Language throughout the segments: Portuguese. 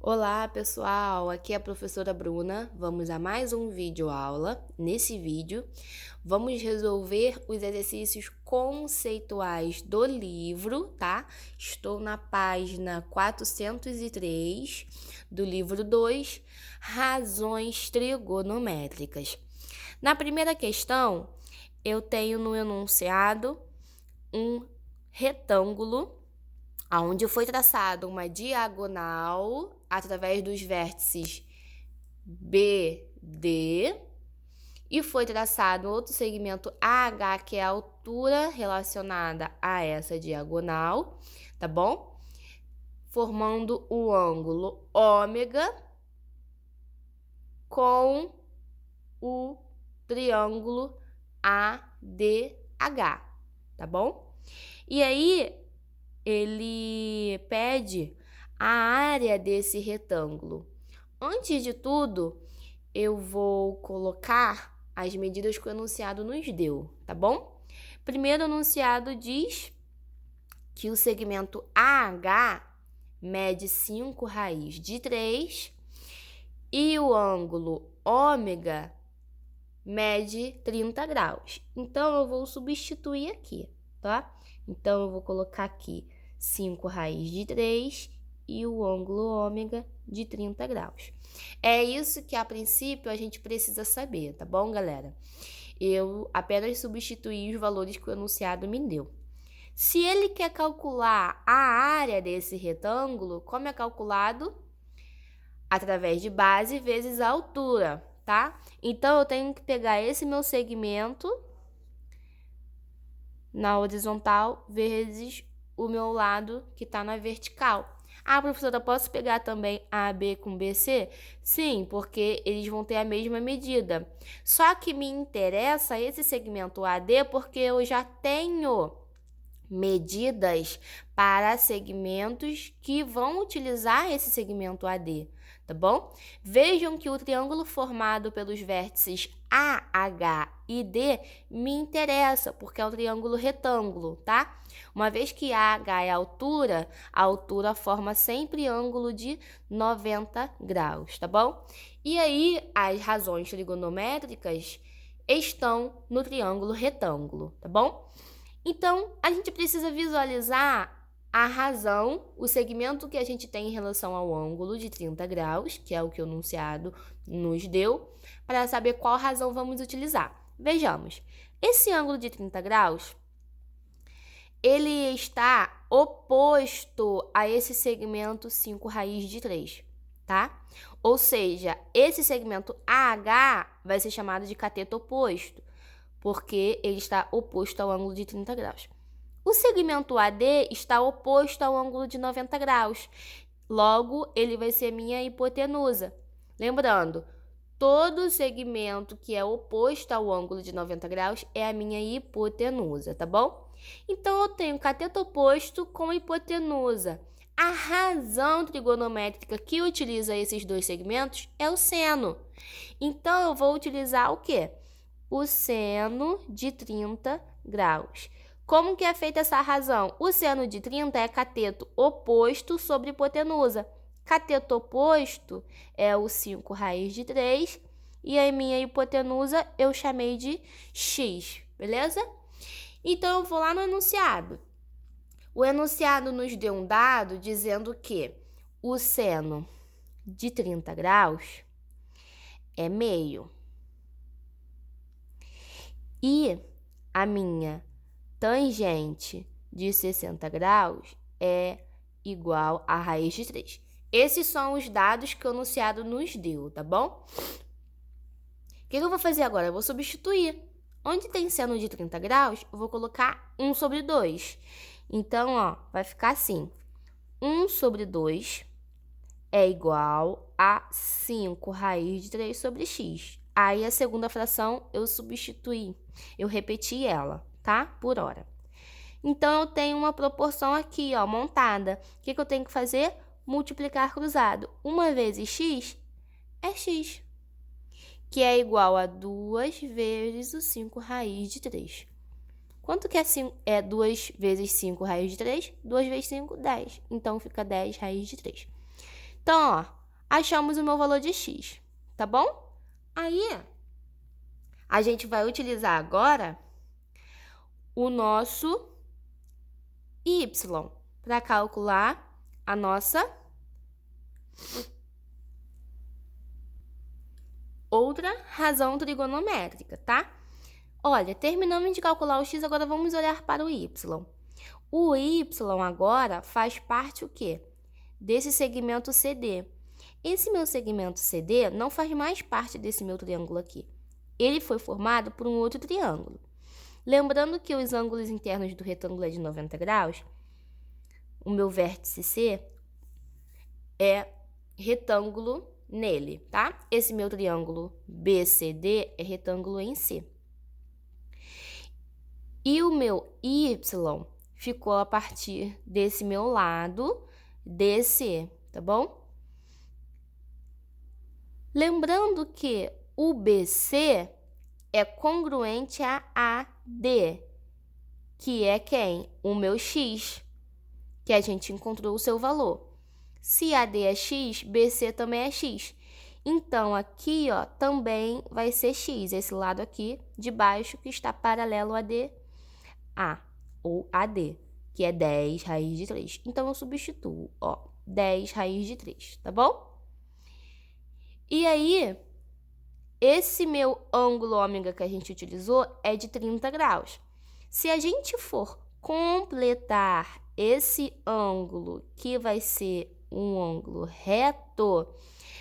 Olá, pessoal! Aqui é a professora Bruna. Vamos a mais um vídeo aula. Nesse vídeo, vamos resolver os exercícios conceituais do livro, tá? Estou na página 403 do livro 2, Razões Trigonométricas. Na primeira questão, eu tenho no enunciado um retângulo onde foi traçada uma diagonal através dos vértices B, D, e foi traçado outro segmento AH, que é a altura relacionada a essa diagonal, tá bom? Formando o ângulo ômega com o triângulo ADH, tá bom? E aí, ele pede a área desse retângulo. Antes de tudo, eu vou colocar as medidas que o enunciado nos deu, tá bom? Primeiro, o enunciado diz que o segmento AH mede 5 raiz de 3 e o ângulo ômega mede 30 graus. Então, eu vou substituir aqui, tá? Então, eu vou colocar aqui 5 raiz de 3 e o ângulo ômega de 30 graus. É isso que, a princípio, a gente precisa saber, tá bom, galera? Eu apenas substituí os valores que o enunciado me deu. Se ele quer calcular a área desse retângulo, como é calculado? Através de base vezes a altura, tá? Então, eu tenho que pegar esse meu segmento na horizontal vezes o meu lado que está na vertical. Ah, professora, posso pegar também AB com BC? Sim, porque eles vão ter a mesma medida. Só que me interessa esse segmento AD porque eu já tenho medidas para segmentos que vão utilizar esse segmento AD, tá bom? Vejam que o triângulo formado pelos vértices AH e D me interessa, porque é um triângulo retângulo, tá? Uma vez que AH é a altura forma sempre ângulo de 90 graus, tá bom? E aí, as razões trigonométricas estão no triângulo retângulo, tá bom? Então, a gente precisa visualizar a razão, o segmento que a gente tem em relação ao ângulo de 30 graus, que é o que o enunciado nos deu, para saber qual razão vamos utilizar. Vejamos, esse ângulo de 30 graus, ele está oposto a esse segmento 5 raiz de 3, tá? Ou seja, esse segmento AH vai ser chamado de cateto oposto, porque ele está oposto ao ângulo de 30 graus. O segmento AD está oposto ao ângulo de 90 graus. Logo, ele vai ser minha hipotenusa. Lembrando, todo segmento que é oposto ao ângulo de 90 graus é a minha hipotenusa, tá bom? Então, eu tenho cateto oposto com hipotenusa. A razão trigonométrica que utiliza esses dois segmentos é o seno. Então, eu vou utilizar o quê? O seno de 30 graus. Como que é feita essa razão? O seno de 30 é cateto oposto sobre hipotenusa. Cateto oposto é o 5 raiz de 3 e a minha hipotenusa eu chamei de x, beleza? Então, eu vou lá no enunciado. O enunciado nos deu um dado dizendo que o seno de 30 graus é meio. E a minha tangente de 60 graus é igual a raiz de 3. Esses são os dados que o enunciado nos deu, tá bom? O que eu vou fazer agora? Eu vou substituir. Onde tem seno de 30 graus, eu vou colocar 1 sobre 2. Então, ó, vai ficar assim. 1 sobre 2 é igual a 5 raiz de 3 sobre x. Aí, a segunda fração, eu substituí. Eu repeti ela, tá? Por hora. Então, eu tenho uma proporção aqui, ó, montada. O que eu tenho que fazer? Multiplicar cruzado. 1 vezes x é x, que é igual a 2 vezes o 5 raiz de 3. Quanto que é 2 vezes 5 raiz de 3? 2 vezes 5, 10. Então, fica 10 raiz de 3. Então, ó, achamos o meu valor de x, tá bom? Aí, a gente vai utilizar agora o nosso y para calcular a nossa outra razão trigonométrica, tá? Olha, terminamos de calcular o x, agora vamos olhar para o y. O y agora faz parte o quê? Desse segmento CD. Esse meu segmento CD não faz mais parte desse meu triângulo aqui. Ele foi formado por um outro triângulo. Lembrando que os ângulos internos do retângulo é de 90 graus, o meu vértice C é retângulo nele, tá? Esse meu triângulo BCD é retângulo em C. E o meu Y ficou a partir desse meu lado DC, tá bom? Lembrando que o BC é congruente a AD, que é quem? O meu X, que a gente encontrou o seu valor. Se AD é X, BC também é X. Então, aqui, ó, também vai ser X, esse lado aqui de baixo que está paralelo a DA, ou AD, que é 10 raiz de 3. Então, eu substituo, ó, 10 raiz de 3, tá bom? E aí, esse meu ângulo ômega que a gente utilizou é de 30 graus. Se a gente for completar esse ângulo, que vai ser um ângulo reto,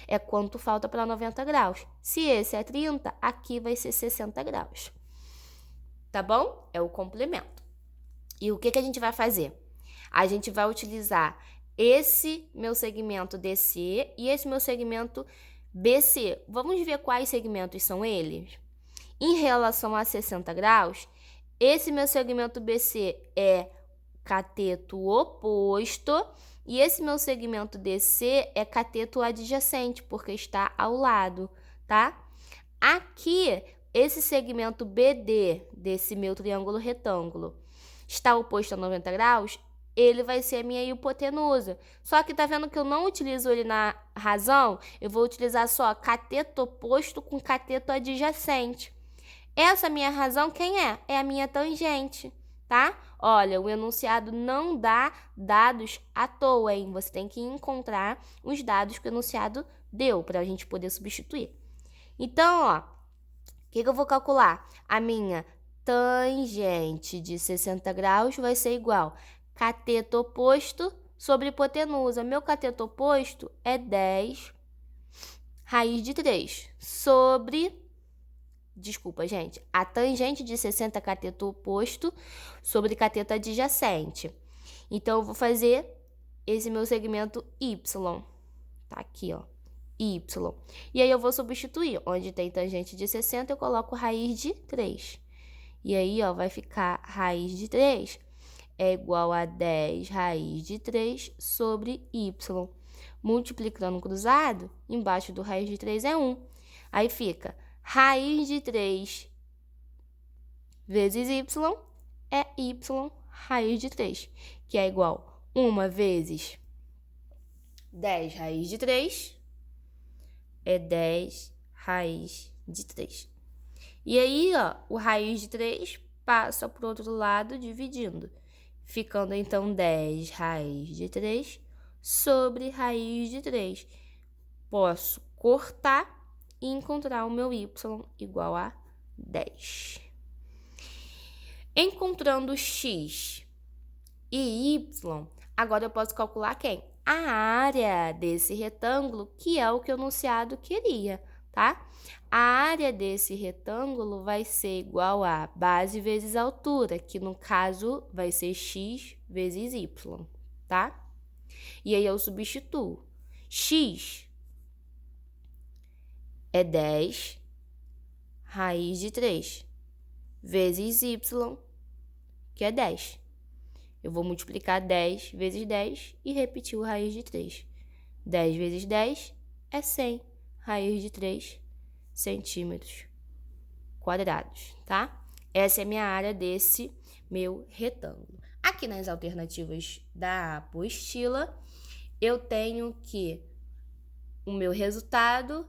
é quanto falta para 90 graus. Se esse é 30, aqui vai ser 60 graus. Tá bom? É o complemento. E o que a gente vai fazer? A gente vai utilizar esse meu segmento DC e esse meu segmento BC. Vamos ver quais segmentos são eles? Em relação a 60 graus, esse meu segmento BC é cateto oposto e esse meu segmento DC é cateto adjacente, porque está ao lado, tá? Aqui, esse segmento BD desse meu triângulo retângulo está oposto a 90 graus, ele vai ser a minha hipotenusa. Só que tá vendo que eu não utilizo ele na razão? Eu vou utilizar só cateto oposto com cateto adjacente. Essa minha razão, quem é? É a minha tangente, tá? Olha, o enunciado não dá dados à toa, hein? Você tem que encontrar os dados que o enunciado deu para a gente poder substituir. Então, ó, o que eu vou calcular? A minha tangente de 60 graus vai ser igual cateto oposto sobre hipotenusa. Meu cateto oposto é 10 raiz de 3 sobre... Desculpa, gente. A tangente de 60 cateto oposto sobre cateto adjacente. Então, eu vou fazer esse meu segmento Y. Tá aqui, ó. Y. E aí, eu vou substituir. Onde tem tangente de 60, eu coloco raiz de 3. E aí, ó, vai ficar raiz de 3 é igual a 10 raiz de 3 sobre Y. Multiplicando cruzado, embaixo do raiz de 3 é 1. Aí fica raiz de 3 vezes Y é Y raiz de 3, que é igual a 1 vezes 10 raiz de 3 é 10 raiz de 3. E aí, ó, o raiz de 3 passa para o outro lado dividindo, ficando então 10 raiz de 3 sobre raiz de 3. Posso cortar e encontrar o meu y igual a 10. Encontrando x e y, agora eu posso calcular quem? A área desse retângulo, que é o que o enunciado queria, tá? A área desse retângulo vai ser igual a base vezes altura, que no caso vai ser x vezes y, tá? E aí eu substituo. X é 10 raiz de 3 vezes y, que é 10. Eu vou multiplicar 10 vezes 10 e repetir o raiz de 3. 10 vezes 10 é 100 raiz de 3 centímetros quadrados, tá? Essa é a minha área desse meu retângulo. Aqui nas alternativas da apostila, eu tenho que o meu resultado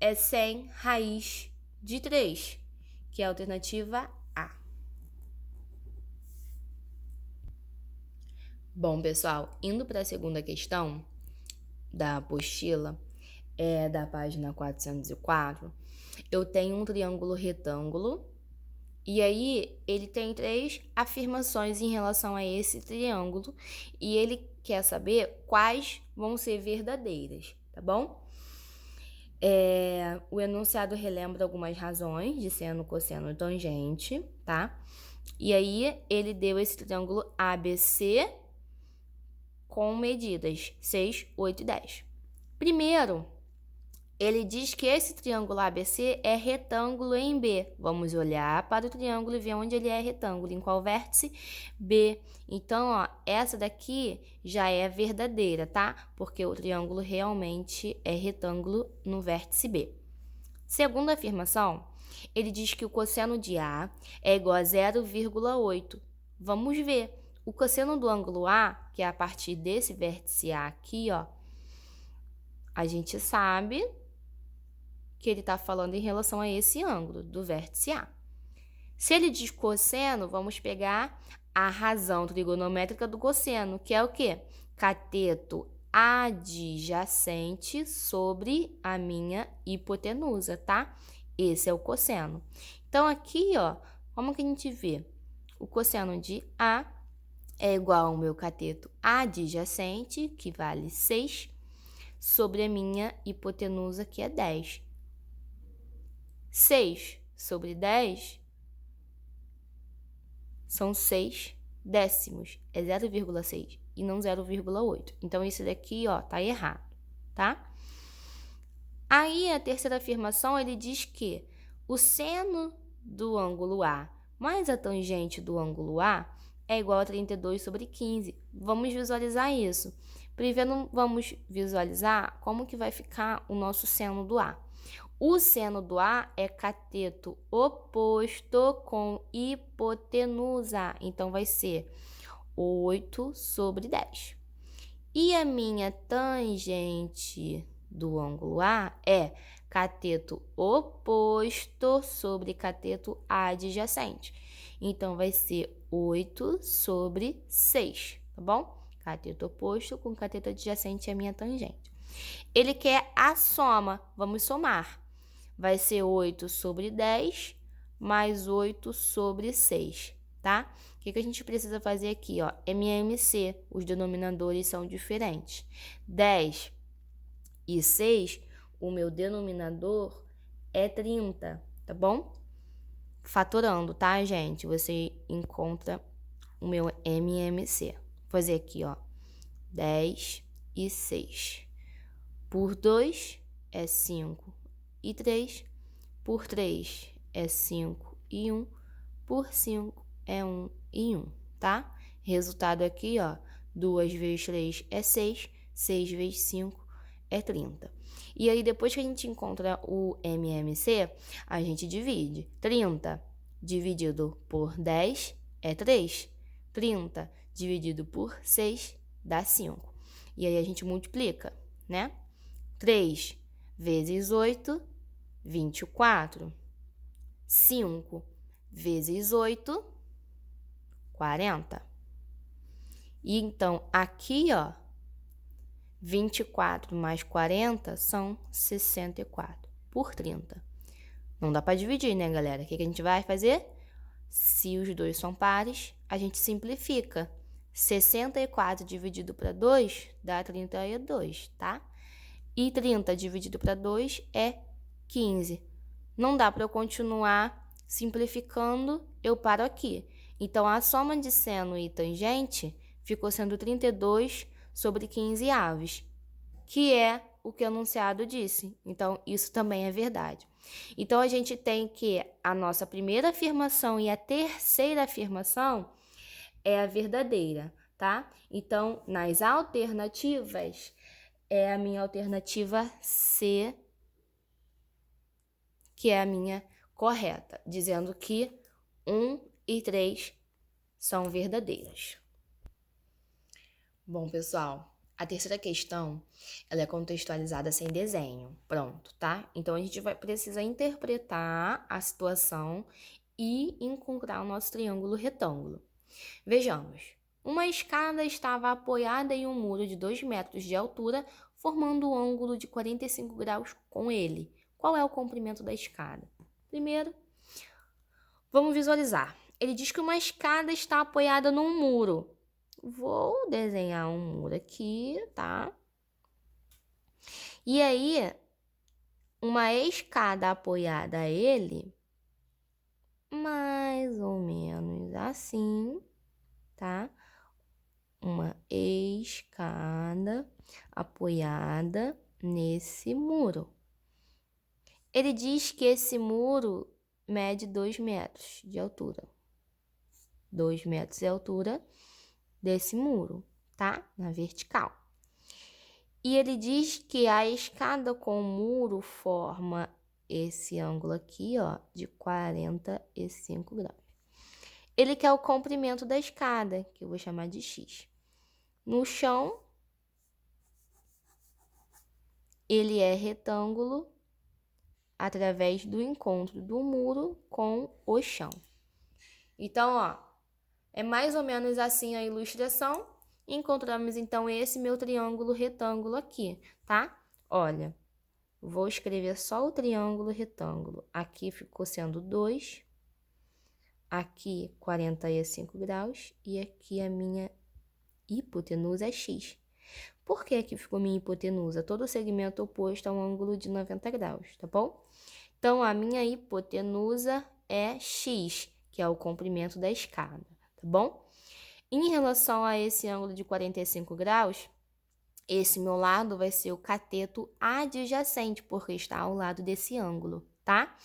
é 100 raiz de 3, que é a alternativa A. Bom, pessoal, indo para a segunda questão da apostila, da página 404, eu tenho um triângulo retângulo, e aí ele tem 3 afirmações em relação a esse triângulo, e ele quer saber quais vão ser verdadeiras, tá bom? O enunciado relembra algumas razões de seno, cosseno e tangente, tá? E aí ele deu esse triângulo ABC com medidas 6, 8 e 10. Primeiro, ele diz que esse triângulo ABC é retângulo em B. Vamos olhar para o triângulo e ver onde ele é retângulo, em qual vértice? B. Então, ó, essa daqui já é verdadeira, tá? Porque o triângulo realmente é retângulo no vértice B. Segunda afirmação, ele diz que o cosseno de A é igual a 0,8. Vamos ver. O cosseno do ângulo A, que é a partir desse vértice A aqui, ó, a gente sabe que ele está falando em relação a esse ângulo do vértice A. Se ele diz cosseno, vamos pegar a razão trigonométrica do cosseno, que é o quê? Cateto adjacente sobre a minha hipotenusa, tá? Esse é o cosseno. Então, aqui, ó, como que a gente vê? O cosseno de A é igual ao meu cateto adjacente, que vale 6, sobre a minha hipotenusa, que é 10. 6 sobre 10 são 6 décimos, é 0,6 e não 0,8. Então, isso daqui, ó, tá errado, tá? Aí, a terceira afirmação, ele diz que o seno do ângulo A mais a tangente do ângulo A é igual a 32 sobre 15. Vamos visualizar isso. Primeiro, vamos visualizar como que vai ficar o nosso seno do A. O seno do A é cateto oposto com hipotenusa. Então, vai ser 8 sobre 10. E a minha tangente do ângulo A é cateto oposto sobre cateto adjacente. Então, vai ser 8 sobre 6, tá bom? Cateto oposto com cateto adjacente é a minha tangente. Ele quer a soma. Vamos somar. Vai ser 8 sobre 10 mais 8 sobre 6, tá? O que a gente precisa fazer aqui, ó? MMC, os denominadores são diferentes. 10 e 6, o meu denominador é 30, tá bom? Fatorando, tá, gente? Você encontra o meu MMC. Vou fazer aqui, ó. 10 e 6. Por 2 é 5 e 3. Por 3 é 5 e 1. Por 5 é 1 e 1, tá? Resultado aqui, ó. 2 vezes 3 é 6. 6 vezes 5 é 30. E aí, depois que a gente encontra o MMC, a gente divide. 30 dividido por 10 é 3. 30 dividido por 6 dá 5. E aí, a gente multiplica, né? 3 vezes 8, 24. 5 vezes 8, 40. E então, aqui, ó, 24 mais 40 são 64 por 30. Não dá para dividir, né, galera? O que a gente vai fazer? Se os dois são pares, a gente simplifica. 64 dividido para 2 dá 32, tá? E 30 dividido para 2 é 15. Não dá para eu continuar simplificando, eu paro aqui. Então, a soma de seno e tangente ficou sendo 32 sobre 15 aves, que é o que o enunciado disse. Então, isso também é verdade. Então, a gente tem que a nossa primeira afirmação e a terceira afirmação é a verdadeira, tá? Então, nas alternativas, é a minha alternativa C, que é a minha correta, dizendo que 1 e 3 são verdadeiras. Bom, pessoal, A terceira questão, ela é contextualizada sem desenho. Pronto, tá? Então, a gente vai precisar interpretar a situação e encontrar o nosso triângulo retângulo. Vejamos. Uma escada estava apoiada em um muro de 2 metros de altura, formando um ângulo de 45 graus com ele. Qual é o comprimento da escada? Primeiro, vamos visualizar. Ele diz que uma escada está apoiada num muro. Vou desenhar um muro aqui, tá? E aí, uma escada apoiada a ele, mais ou menos assim, tá? Uma escada apoiada nesse muro. Ele diz que esse muro mede 2 metros de altura. 2 metros de altura desse muro, tá? Na vertical. E ele diz que a escada com o muro forma esse ângulo aqui, ó, de 45 graus. Ele quer o comprimento da escada, que eu vou chamar de X. No chão, ele é retângulo através do encontro do muro com o chão. Então, ó, é mais ou menos assim a ilustração. Encontramos, então, esse meu triângulo retângulo aqui, tá? Olha, vou escrever só o triângulo retângulo. Aqui ficou sendo 2, aqui 45 graus e aqui a minha hipotenusa é X. Por que aqui ficou minha hipotenusa? Todo segmento oposto a um ângulo de 90 graus, tá bom? Então, a minha hipotenusa é X, que é o comprimento da escada, tá bom? Em relação a esse ângulo de 45 graus, esse meu lado vai ser o cateto adjacente, porque está ao lado desse ângulo, tá?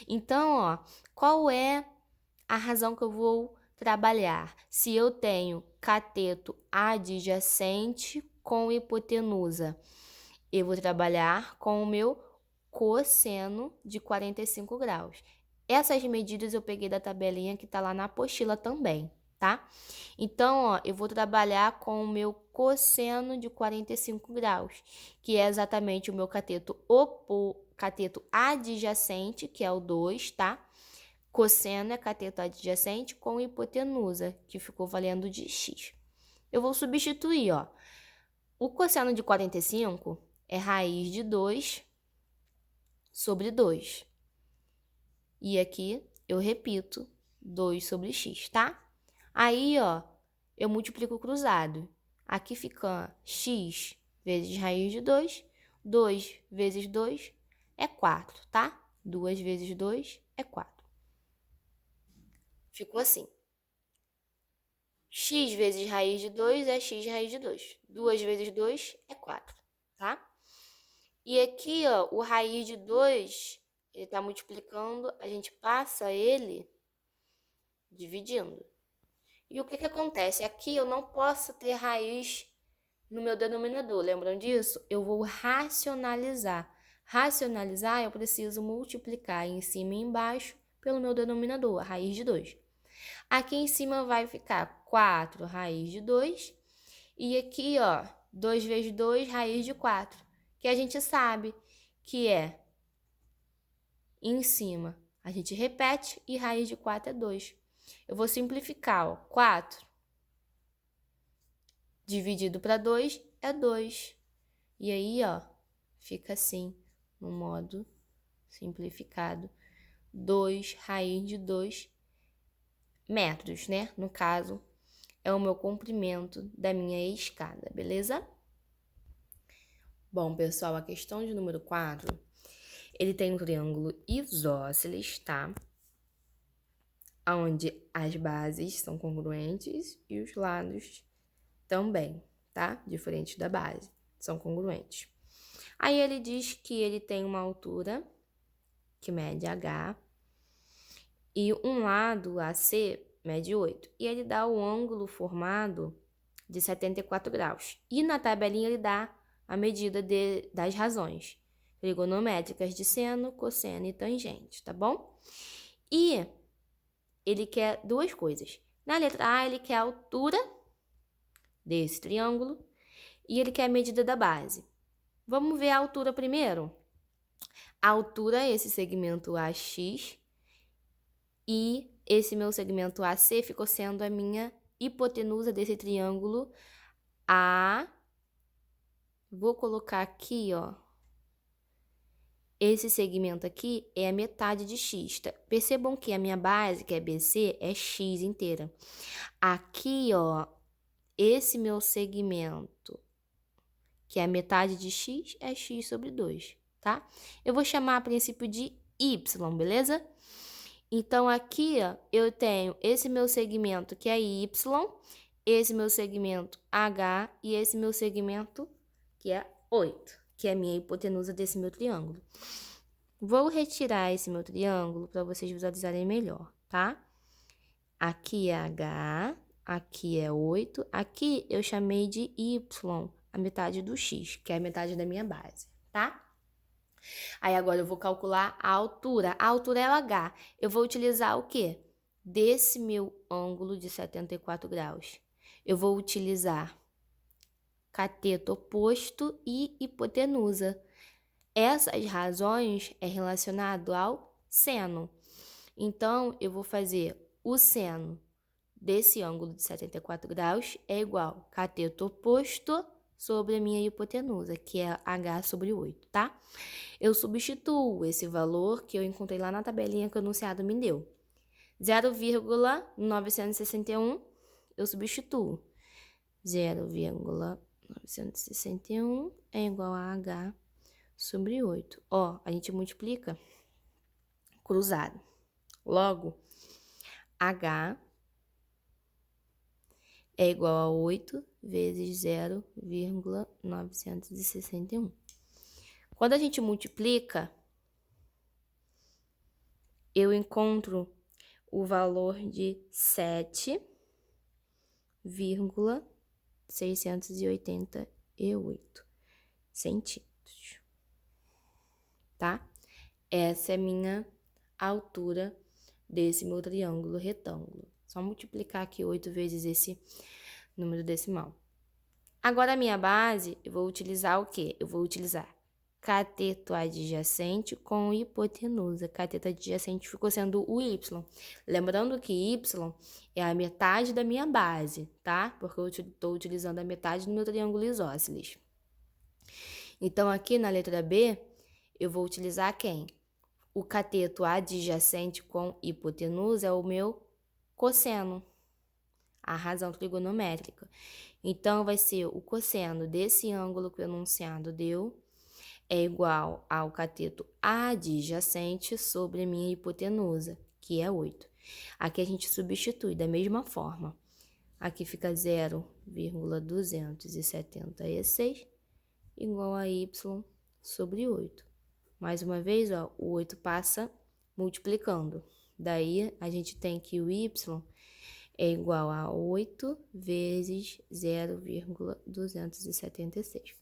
Então, ó, qual é a razão que eu vou trabalhar? Se eu tenho cateto adjacente com hipotenusa, eu vou trabalhar com o meu cosseno de 45 graus. Essas medidas eu peguei da tabelinha que tá lá na apostila também, tá? Então, ó, eu vou trabalhar com o meu cosseno de 45 graus, que é exatamente o meu cateto adjacente, que é o 2, tá? Cosseno é cateto adjacente com hipotenusa, que ficou valendo de X. Eu vou substituir, ó. O cosseno de 45 é raiz de 2 sobre 2. E aqui eu repito 2 sobre x, tá? Aí, ó, eu multiplico cruzado. Aqui fica x vezes raiz de 2. 2 vezes 2 é 4, tá? 2 vezes 2 é 4. Ficou assim. X vezes raiz de 2 é x raiz de 2. 2 vezes 2 é 4, tá? E aqui, ó, o raiz de 2, ele tá multiplicando, a gente passa ele dividindo. E o que que acontece? Aqui eu não posso ter raiz no meu denominador, lembram disso? Eu vou racionalizar. Racionalizar, eu preciso multiplicar em cima e embaixo pelo meu denominador, a raiz de 2. Aqui em cima vai ficar 4 raiz de 2. E aqui, ó, 2 vezes 2, raiz de 4. Que a gente sabe que é em cima. A gente repete e raiz de 4 é 2. Eu vou simplificar, ó. 4 dividido para 2 é 2. E aí, ó, fica assim, no modo simplificado. 2 raiz de 2 metros, né? No caso, é o meu comprimento da minha escada, beleza? Bom, pessoal, a questão de número 4, ele tem um triângulo isósceles, tá? Onde as bases são congruentes e os lados também, tá? Diferente da base, são congruentes. Aí ele diz que ele tem uma altura, que mede H, e um lado, AC, mede 8. E ele dá o ângulo formado de 74 graus. E na tabelinha ele dá a medida das razões trigonométricas de seno, cosseno e tangente, tá bom? E ele quer duas coisas. Na letra A, ele quer a altura desse triângulo. e ele quer a medida da base. Vamos ver a altura primeiro? A altura é esse segmento AX e esse meu segmento AC ficou sendo a minha hipotenusa desse triângulo A. Vou colocar aqui, ó. Esse segmento aqui é a metade de x. Tá? Percebam que a minha base, que é BC, é x inteira. Aqui, ó, esse meu segmento, que é a metade de x, é x sobre 2, tá? Eu vou chamar a princípio de y, beleza? Então, aqui, ó, eu tenho esse meu segmento, que é y, esse meu segmento h e esse meu segmento, que é 8, que é a minha hipotenusa desse meu triângulo. Vou retirar esse meu triângulo para vocês visualizarem melhor, tá? Aqui é h, aqui é 8, aqui eu chamei de y, a metade do x, que é a metade da minha base, tá? Aí agora eu vou calcular a altura. A altura é o h. Eu vou utilizar o quê? Desse meu ângulo de 74 graus. Eu vou utilizar cateto oposto e hipotenusa. Essas razões é relacionado ao seno. Então, eu vou fazer o seno desse ângulo de 74 graus é igual a cateto oposto sobre a minha hipotenusa, que é h sobre 8, tá? Eu substituo esse valor que eu encontrei lá na tabelinha que o enunciado me deu. 0,961, eu substituo. 0,961 é igual a h sobre 8. Ó, a gente multiplica cruzado. Logo, h é igual a 8 vezes 0,961. Quando a gente multiplica, eu encontro o valor de 7,688 centímetros, tá? Essa é a minha altura desse meu triângulo retângulo. Só multiplicar aqui 8 vezes esse número decimal. Agora, a minha base, eu vou utilizar o quê? Eu vou utilizar cateto adjacente com hipotenusa. Cateto adjacente ficou sendo o y. Lembrando que y é a metade da minha base, tá? Porque eu estou utilizando a metade do meu triângulo isósceles. Então, aqui na letra B, eu vou utilizar quem? O cateto adjacente com hipotenusa é o meu cosseno, a razão trigonométrica. Então, vai ser o cosseno desse ângulo que o enunciado deu é igual ao cateto adjacente sobre a minha hipotenusa, que é 8. Aqui a gente substitui da mesma forma. Aqui fica 0,276 igual a y sobre 8. Mais uma vez, ó, o 8 passa multiplicando. Daí, a gente tem que o y é igual a 8 vezes 0,276.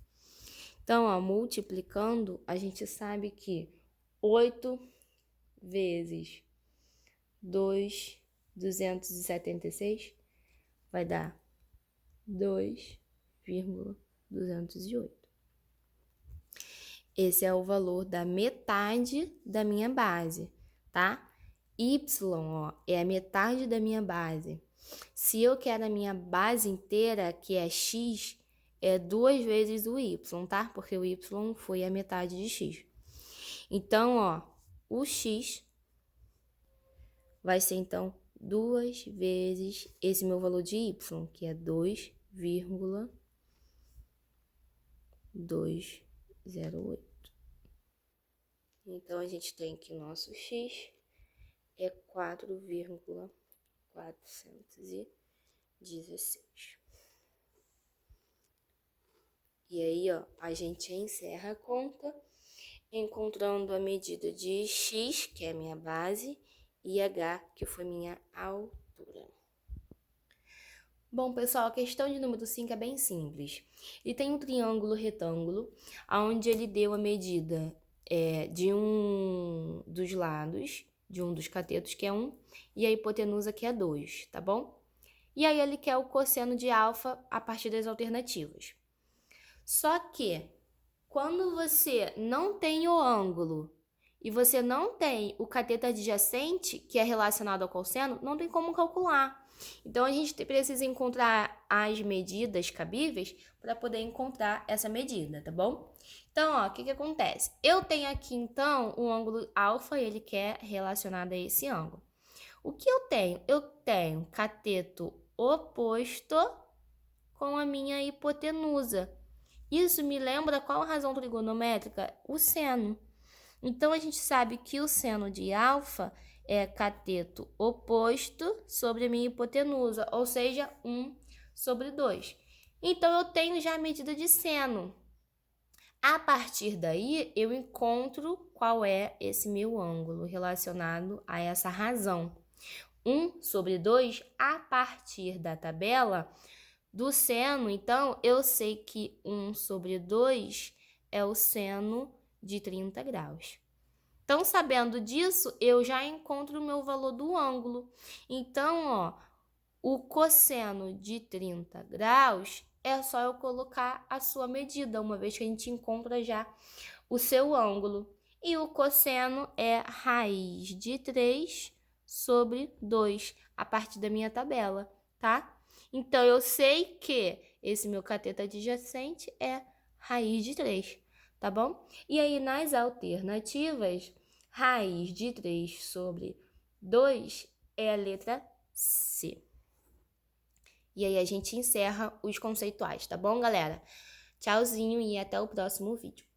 Então, ó, multiplicando, a gente sabe que 8 vezes 276 vai dar 2,208. Esse é o valor da metade da minha base, tá? Y, ó, é a metade da minha base. Se eu quero a minha base inteira, que é x, é 2 vezes o y, tá? Porque o y foi a metade de x. Então, ó, o x vai ser, então, 2 vezes esse meu valor de y, que é 2,208. Então, a gente tem que o nosso x é 4,416. E aí, ó, a gente encerra a conta encontrando a medida de x, que é a minha base, e h, que foi minha altura. Bom, pessoal, a questão de número 5 é bem simples. Ele tem um triângulo retângulo, onde ele deu a medida de um dos lados, de um dos catetos, que é 1, e a hipotenusa, que é 2, tá bom? E aí ele quer o cosseno de alfa a partir das alternativas. Só que, quando você não tem o ângulo e você não tem o cateto adjacente, que é relacionado ao cosseno, não tem como calcular. Então, a gente precisa encontrar as medidas cabíveis para poder encontrar essa medida, tá bom? Então, ó, o que acontece? Eu tenho aqui, então, um ângulo alfa, ele que é relacionado a esse ângulo. O que eu tenho? Eu tenho cateto oposto com a minha hipotenusa. Isso me lembra qual razão trigonométrica? O seno. Então, a gente sabe que o seno de alfa é cateto oposto sobre a minha hipotenusa, ou seja, 1 sobre 2. Então, eu tenho já a medida de seno. A partir daí, eu encontro qual é esse meu ângulo relacionado a essa razão. 1 sobre 2, a partir da tabela do seno, então, eu sei que 1 sobre 2 é o seno de 30 graus. Então, sabendo disso, eu já encontro o meu valor do ângulo. Então, ó, o cosseno de 30 graus é só eu colocar a sua medida, uma vez que a gente encontra já o seu ângulo. E o cosseno é raiz de 3 sobre 2, a partir da minha tabela, tá? Então, eu sei que esse meu cateto adjacente é raiz de 3, tá bom? E aí, nas alternativas, raiz de 3 sobre 2 é a letra C. E aí, a gente encerra os conceituais, tá bom, galera? Tchauzinho e até o próximo vídeo.